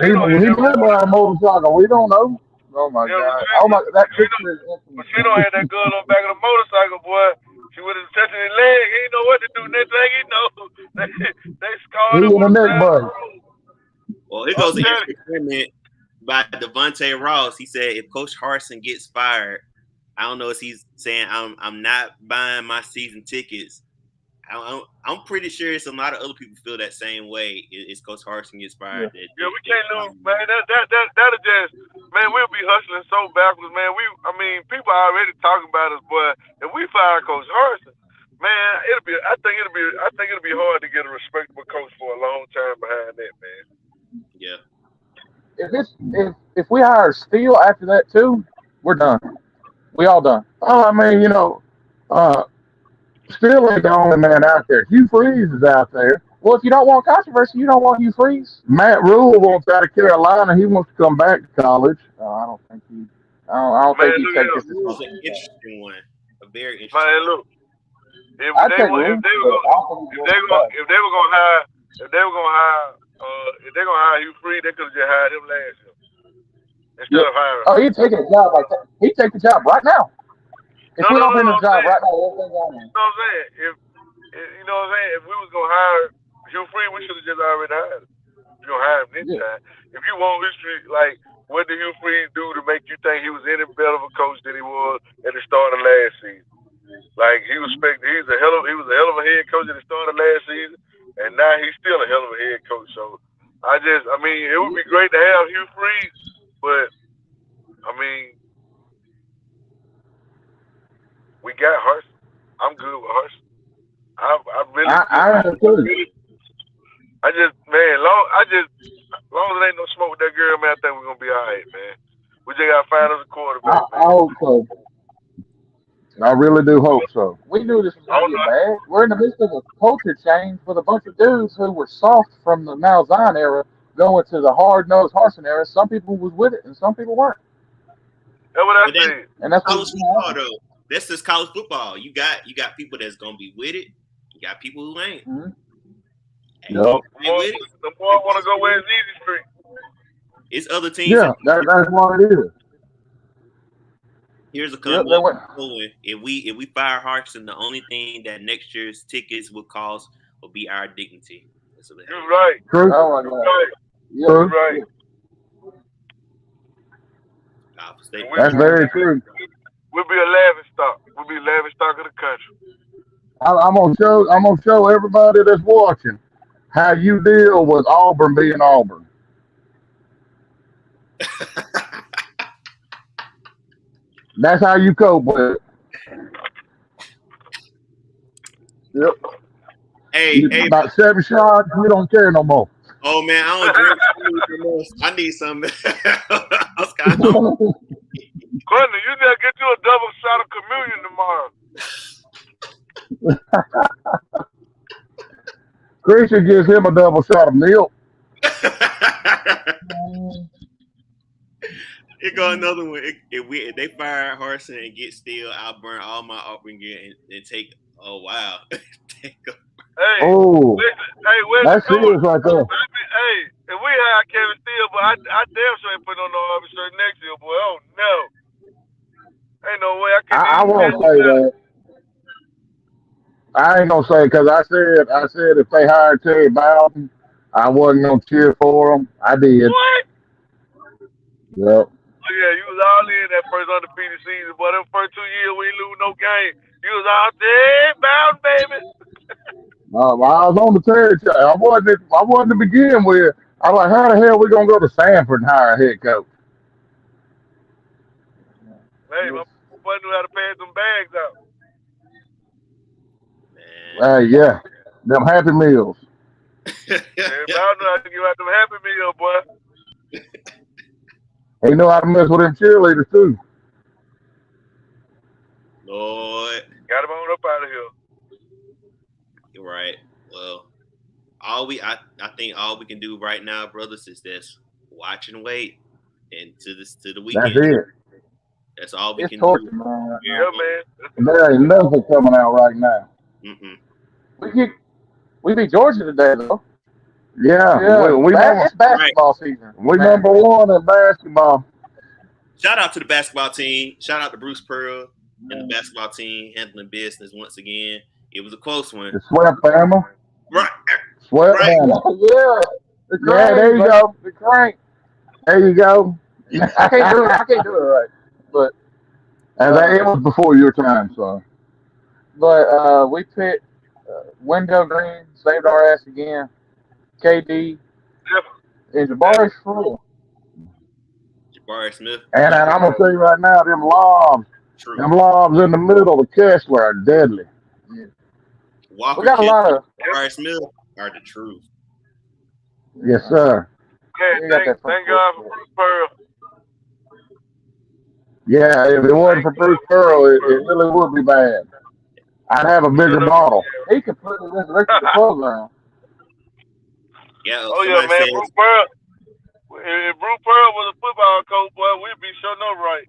He might ride a motorcycle. We don't know. Oh my God! Oh my! That picture is but she don't have that girl on the back of the motorcycle, boy. She would have touching his leg. He ain't know what to do. Next thing he know, they scarred him with a neck bud. Well, here goes an experiment by Devontae Ross. He said if Coach Harsin gets fired, I don't know if he's saying I'm not buying my season tickets. I'm pretty sure it's a lot of other people feel that same way. It's Coach Harsin gets fired. Yeah, we can't lose, man. That'll just, man, we'll be hustling so backwards, man. People are already talking about us, but if we fire Coach Harsin, man, I think it'll be hard to get a respectable coach for a long time behind that, man. Yeah. If we hire Steele after that too, we're done. We all done. Oh, I mean, still ain't the only man out there. Hugh Freeze is out there. Well, if you don't want controversy, you don't want Hugh Freeze. Matt Rule wants out of Carolina. He wants to come back to college. I don't think he. I don't think he'd take this. It was an interesting one, a very interesting. Man, look, if I'd they take were Rule, if they gonna hire Hugh Freeze, they could have just hired him last year instead of hiring. Oh, he'd take a job like that. He'd take the job right now. If we offer him a job right now, everything's on him. You know what I'm saying? You know what I'm saying? If we was gonna hire Hugh Freeze, we should have just already hired him. If you gonna hire him this time, if you want history, like what did Hugh Freeze do to make you think he was any better of a coach than he was at the start of last season? Like he was a hell of a head coach at the start of last season, and now he's still a hell of a head coach. So I mean, it would be great to have Hugh Freeze, but I mean, we got Harsin. I'm good with Harsin. As long as there ain't no smoke with that girl, man, I think we're gonna be all right, man. We just gotta find us a quarterback. I hope so. I really do hope so. We knew this was going to get bad. We're in the midst of a culture change with a bunch of dudes who were soft from the Malzahn era going to the hard-nosed Harsin era. Some people was with it, and some people weren't. That's what I said. And that's college football, though. That's just college football. You got people that's gonna be with it. You got people who ain't. Mm-hmm. The more I want to go where it's easy street. It's other teams. Yeah, that's what it is. Here's a couple. If we fire Harsin, the only thing that next year's tickets will cost will be our dignity. You're right. True. Oh my God. Right. You're right. That's very true. We'll be a laughing stock. We'll be a laughing stock of the country. I'm gonna show everybody that's watching how you deal with Auburn being Auburn. That's how you cope with it. Yep. Hey, about 7 shots, we don't care no more. Oh man, I don't drink. I need some. Courtney, you gotta get you a double shot of communion tomorrow. Christian gives him a double shot of milk. Here go another one. If they fire Harsin and get Steele, I'll burn all my Auburn gear and take. Oh wow. Hey, oh, that's serious right there. Hey, if we had Kevin Steele, but I damn sure ain't putting on no Auburn shirt next year, boy. Oh no, ain't no way I can. I won't say that. I ain't gonna say because I said if they hired Terry Bowden, I wasn't gonna cheer for them. I did. What? Yep. Oh yeah, you was all in that first undefeated season, but them first 2 years we ain't lose no game. You was out there, Bowden, baby. I was on the Terry. I wasn't to begin with. I was like, how the hell we gonna go to Sanford and hire a head coach? Hey, my boy knew how to pass them bags out. Yeah, them Happy Meals. Hey, Bowden knew how to give out them Happy Meals, boy. He knew how to mess with them cheerleaders too. Lord, got him on up out of here. You're right. Well, I think all we can do right now, brothers, is this: watch and wait, and to the weekend. That's it. That's all we can torture, do. Man. Yeah, man. There ain't nothing coming out right now. We beat Georgia today, though. Yeah. It's basketball season. We number one in basketball. Shout out to the basketball team. Shout out to Bruce Pearl and the basketball team handling business once again. It was a close one. The swept Bama. Right. Swept right. Bama. Yeah. There you go. The crank. There you go. I can't do it right. But it was before your time, so. But we picked Wendell Green, saved our ass again. KD and Jabari Smith. And I'm gonna tell you right now, them lobs in the middle of Kessler are deadly. Yeah. Walker, we got a lot of Jabari Smith are the truth. Yes, sir. Okay, thank God for Bruce Pearl. Yeah, if it wasn't for Bruce Pearl, it really would be bad. I'd have a bigger bottle. He completely resurrected the program. Yeah, Oh yeah, somebody man, says Bruce Pearl. If Bruce Pearl was a football coach, boy, we'd be showing up right.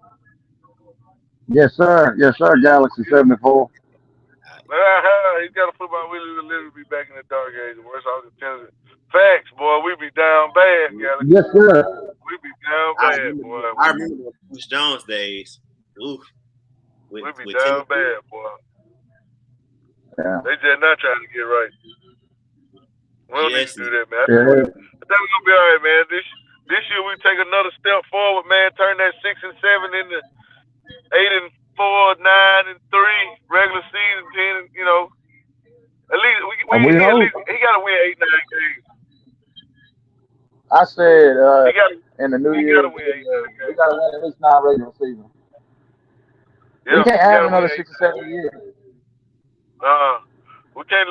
Yes, sir. Yes, sir. Galaxy 74. He's got a football. We literally be back in the dark age. Worse off the tennis. Facts, boy. We be down bad, Galaxy. Yes, sir. We be down I bad, remember, boy. I remember the Bruce Jones days. Oof. We be With down Tennessee. bad, boy. Yeah. They just not trying to get right. We don't need Yes, to do that, man. Yeah. I think we're gonna be all right, man. This year we take another step forward, man. Turn that 6-7 into 8-4, 9-3 regular season. 10, you know, at least And we hope. he got to win 8-9 games. I said He got in the new he year, gotta win 8-9 we games. got to win at least 9 regular season. Yeah, We can't he have gotta another win 6 or 7 years. We can't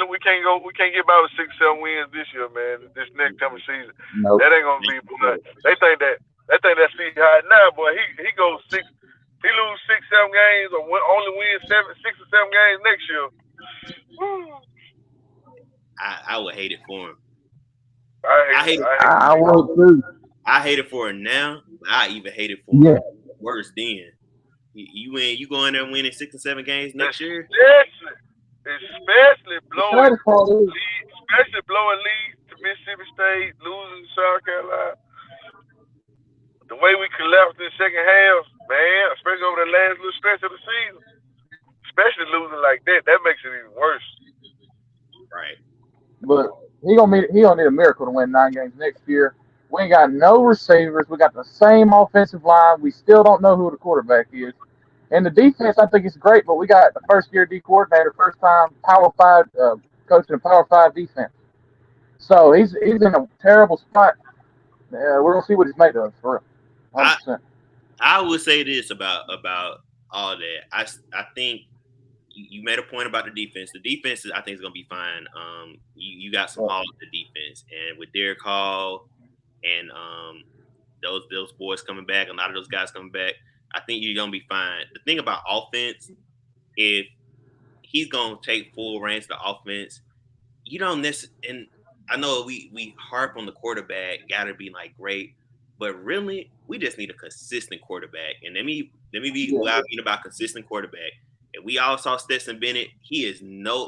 get by with 6-7 wins this year, man. This next coming season, Nope. that ain't gonna be. Boy, they think that's see high now, boy. He goes 6. He lose 6-7 games or only win 6 or 7 games next year. Woo. I would hate it for him. I would too. I hate it for him now, but I even hate it for Yeah. him worse then. You go in there winning 6 or 7 games next year. Especially blowing The leads to Mississippi State, losing to South Carolina. The way we collapsed in the second half, man, especially over the last little stretch of the season, especially losing like that makes it even worse. Right. But he gonna need a miracle to win 9 games next year. We ain't got no receivers. We got the same offensive line. We still don't know who the quarterback is. And the defense, I think it's great, but we got the first year D coordinator, first time Power 5 coaching a Power 5 defense. So he's in a terrible spot. We're gonna see what he's made of for real. 100%. I would say this about all that. I think you made a point about the defense. The defense I think is gonna be fine. You got some all the defense, and with Derek Hall and those boys coming back, a lot of those guys coming back, I think you're gonna be fine. The thing about offense, if he's gonna take full reins of the offense, you don't necessarily. And I know we harp on the quarterback, gotta be like great, but really we just need a consistent quarterback. And let me be what I mean about consistent quarterback. And we all saw Stetson Bennett. He is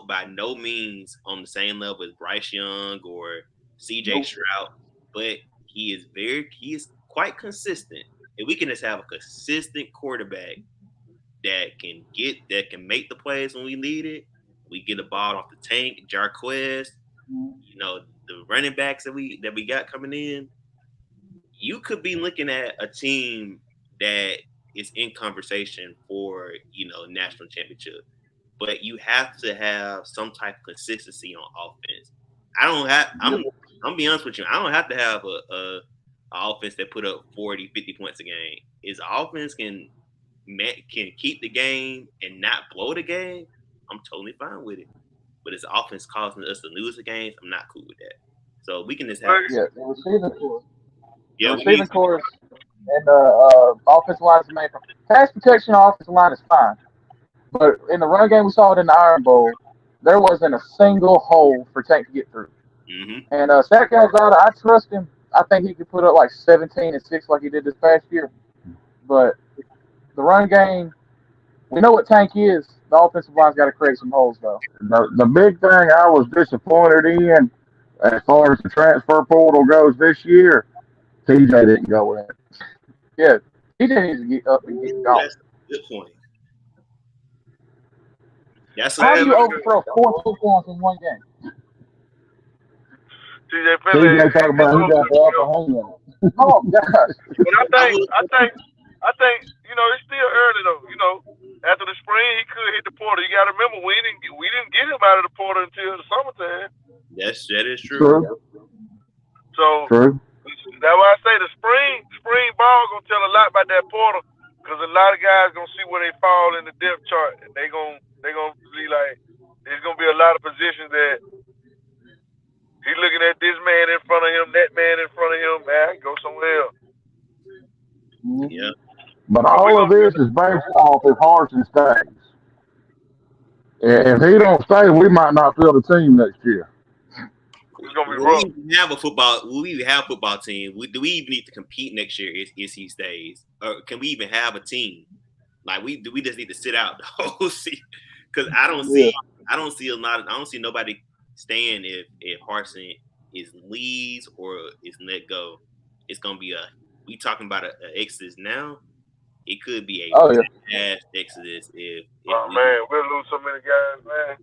by no means on the same level as Bryce Young or CJ Stroud, but he is quite consistent. And we can just have a consistent quarterback that can make the plays when we need it. We get the ball off the tank, Jarquez, the running backs that we got coming in. You could be looking at a team that is in conversation for, national championship. But you have to have some type of consistency on offense. I'm being honest with you. I don't have to have a offense that put up 40, 50 points a game. His offense can keep the game and not blow the game, I'm totally fine with it. But his offense causing us to lose the games, I'm not cool with that. So we can just have the receiving core. Yeah, the receiving core and the offensive line is the main problem. Pass protection offensive line is fine. But in the run game we saw it in the Iron Bowl, there wasn't a single hole for Tank to get through. Mm-hmm. And Zach Calzada, I trust him. I think he could put up like 17 and 6 like he did this past year. But the run game, we know what Tank is. The offensive line's got to create some holes, though. The big thing I was disappointed in, as far as the transfer portal goes this year, TJ didn't go in. Yeah, TJ needs to get up and get going. That's a good point. How do you overthrow 4 touchdowns in one game? TJ talking about he got the upper hand. Oh gosh! But I think it's still early though. After the spring he could hit the portal. You got to remember we didn't get him out of the portal until the summertime. That is true. So True. That's why I say the spring ball gonna tell a lot about that portal, because a lot of guys gonna see where they fall in the depth chart, and they gonna be like, there's gonna be a lot of positions that he's looking at this man in front of him, that man in front of him. Man, I can go somewhere else. Yeah. But all of this is based off if Harsin stays. If he don't stay, we might not field a team next year. It's gonna be Will rough. we even have a football? Will we even have a football team? Do we even need to compete next year if he stays, or can we even have a team? Like do we just need to sit out the whole season? Because I don't see nobody staying if Harsin is leaves or is let go. It's gonna be we talking about an exodus now. It could be a mass exodus if man, we'll lose so many guys, man.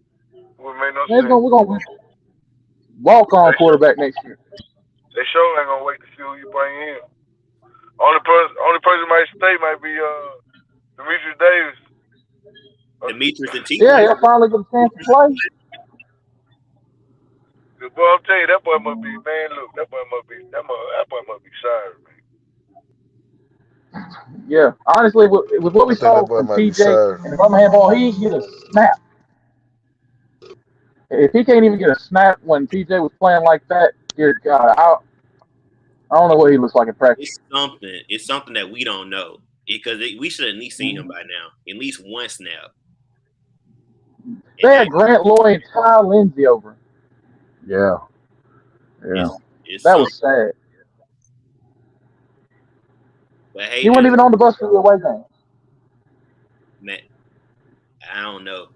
We made no We're sense. gonna walk on quarterback next year. They sure ain't gonna wait to see who you bring in. Only person might stay might be Demetrius Davis. Demetrius and T. Yeah, he'll finally get a chance to play. Boy, I'm telling you, that boy must be, man. Look, that boy must be sorry, man. Yeah, honestly, with what we saw from TJ and Birmingham ball, he didn't get a snap. If he can't even get a snap when TJ was playing like that, dear God, I don't know what he looks like in practice. It's something that we don't know because we should at least seen him by now, at least one snap. They had Grant Lloyd and Ty Lindsey over. Yeah. That was sad. But hey, he wasn't even on the bus for the away game. Man, I don't know.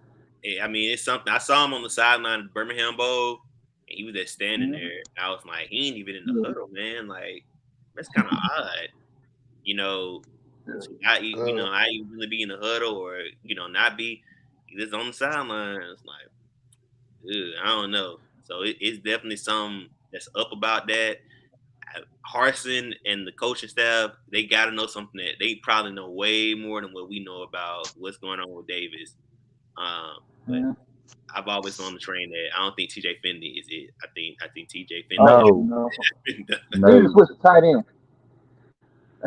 I mean, it's something. I saw him on the sideline of the Birmingham Bowl, and he was just standing there. I was like, he ain't even in the huddle, man. Like, that's kind of odd. You know, I really be in the huddle or, not be. He just on the sideline. It's like, I don't know. So it's definitely something that's up about that. Harsin and the coaching staff, they got to know something that they probably know way more than what we know about what's going on with Davis. But I've always been on the train that I don't think TJ Finley is it. I think TJ Finley. No. He just switched to tight end.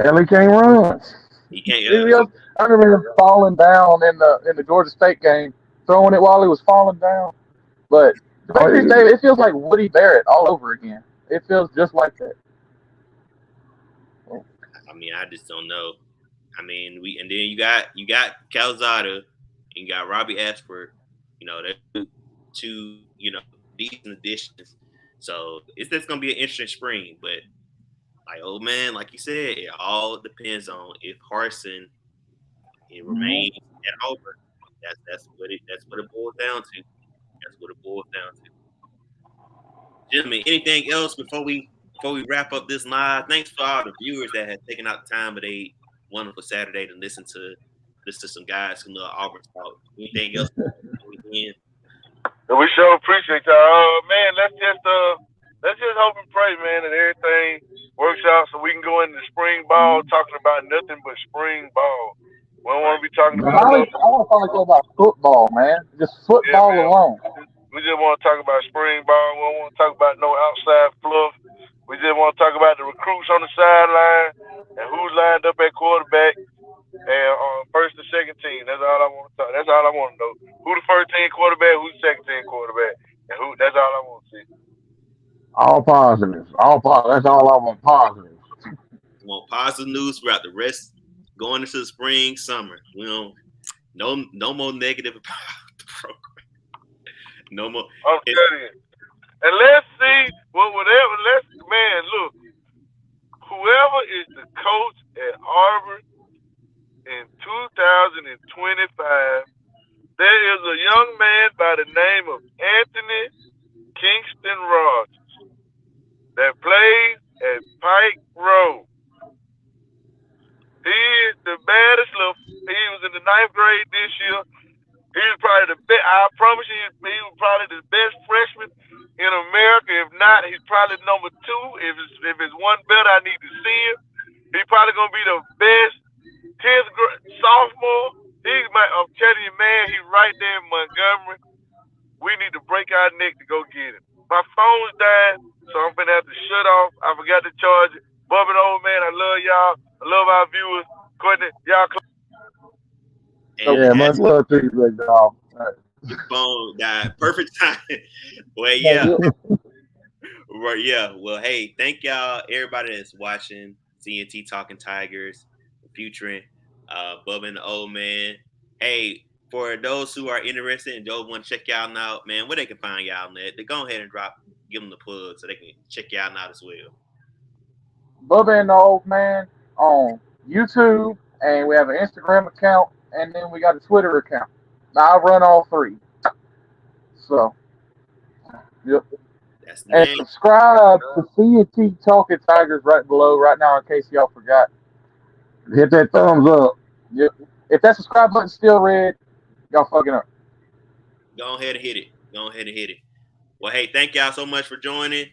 Hell, he can't run. He can't. I remember him falling down in the Georgia State game, throwing it while he was falling down. But it feels like Woody Barrett all over again. It feels just like that. I mean, I just don't know. I mean, and then you got Calzada, and you got Robbie Ashford. They're two, decent additions. So it's just gonna be an interesting spring. But like you said, it all depends on if Harsin remains at Auburn. That's what it boils down to. That's what it boils down to. Gentlemen, anything else before we wrap up this live? Thanks for all the viewers that have taken out the time of a wonderful Saturday to listen to some guys who love Auburn talk. Anything else? We sure appreciate y'all. Man, let's just hope and pray, man, that everything works out so we can go into spring ball talking about nothing but spring ball. We don't want to be talking about. I want to finally talk about football, man. Just football alone. We just want to talk about spring ball. We don't want to talk about no outside fluff. We just want to talk about the recruits on the sideline and who's lined up at quarterback and first and second team. That's all I want to talk. That's all I want to know. Who the first team quarterback, who's the second team quarterback, and who. That's all I want to see. All positives. That's all I want. Positives. We want positive news throughout the rest going into the spring, summer. We don't. No more negative about the program. No more. I'm telling you. And let's see look. Whoever is the coach at Auburn in 2025, there is a young man by the name of Anthony Kingston Rogers that plays at Pike Road. He is the baddest he was in the 9th grade this year. He was probably the best. I promise you, he was probably the best freshman in America. If not, he's probably number 2. If it's one better, I need to see him. He's probably gonna be the best 10th grade sophomore. I'm telling you, man, he's right there in Montgomery. We need to break our neck to go get him. My phone's dying, so I'm gonna have to shut off. I forgot to charge it. Bubba, old man, I love y'all. I love our viewers. Courtney, y'all. Much love to you, big dog. Your phone died. Perfect time. Well, yeah. Right, yeah. Well, hey, thank y'all, everybody that's watching CNT Talking Tigers, featuring Bubba and the old man. Hey, for those who are interested and don't want to check y'all out, man, where they can find y'all on that, they go ahead and give them the plug so they can check y'all out as well. Bubba and the Old Man on YouTube, and we have an Instagram account, and then we got a Twitter account. Now I run all three. So, yep. That's And the subscribe to C&T Talking Tigers right below right now in case y'all forgot. Hit that thumbs up. Yep. If that subscribe button's still red, y'all fucking up. Go ahead and hit it. Go ahead and hit it. Well, hey, thank y'all so much for joining.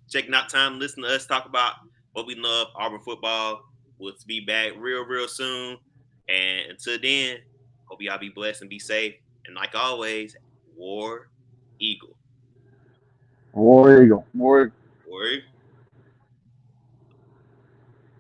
Checking out time to listen to us talk about what we love, Auburn football. We'll be back real soon. And until then, hope y'all be blessed and be safe. And like always, War Eagle. War Eagle. More